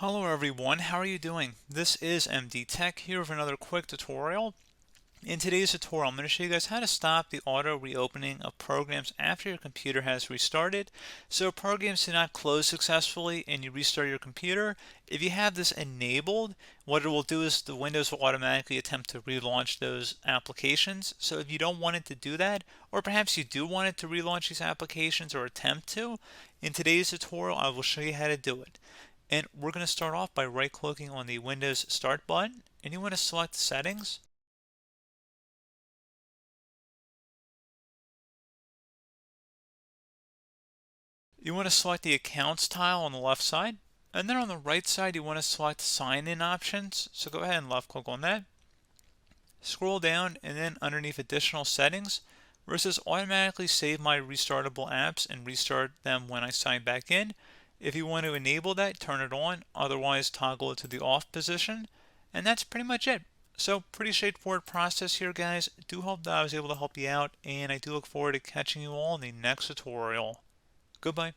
Hello everyone, how are you doing? This is MD Tech here with another quick tutorial. In today's tutorial, I'm going to show you guys how to stop the auto reopening of programs after your computer has restarted. So programs do not close successfully and you restart your computer. If you have this enabled, what it will do is the Windows will automatically attempt to relaunch those applications. So if you don't want it to do that, or perhaps you do want it to relaunch these applications or attempt to, in today's tutorial I will show you how to do it. And we're going to start off by right-clicking on the Windows Start button, and you want to select Settings. You want to select the Accounts tile on the left side, and then on the right side you want to select Sign-in Options. So go ahead and left-click on that. Scroll down, and then underneath Additional Settings, where it says Automatically Save My Restartable Apps and Restart them when I sign back in. If you want to enable that, turn it on. Otherwise, toggle it to the off position. And that's pretty much it. So pretty straightforward process here, guys. Do hope that I was able to help you out, and I do look forward to catching you all in the next tutorial. Goodbye.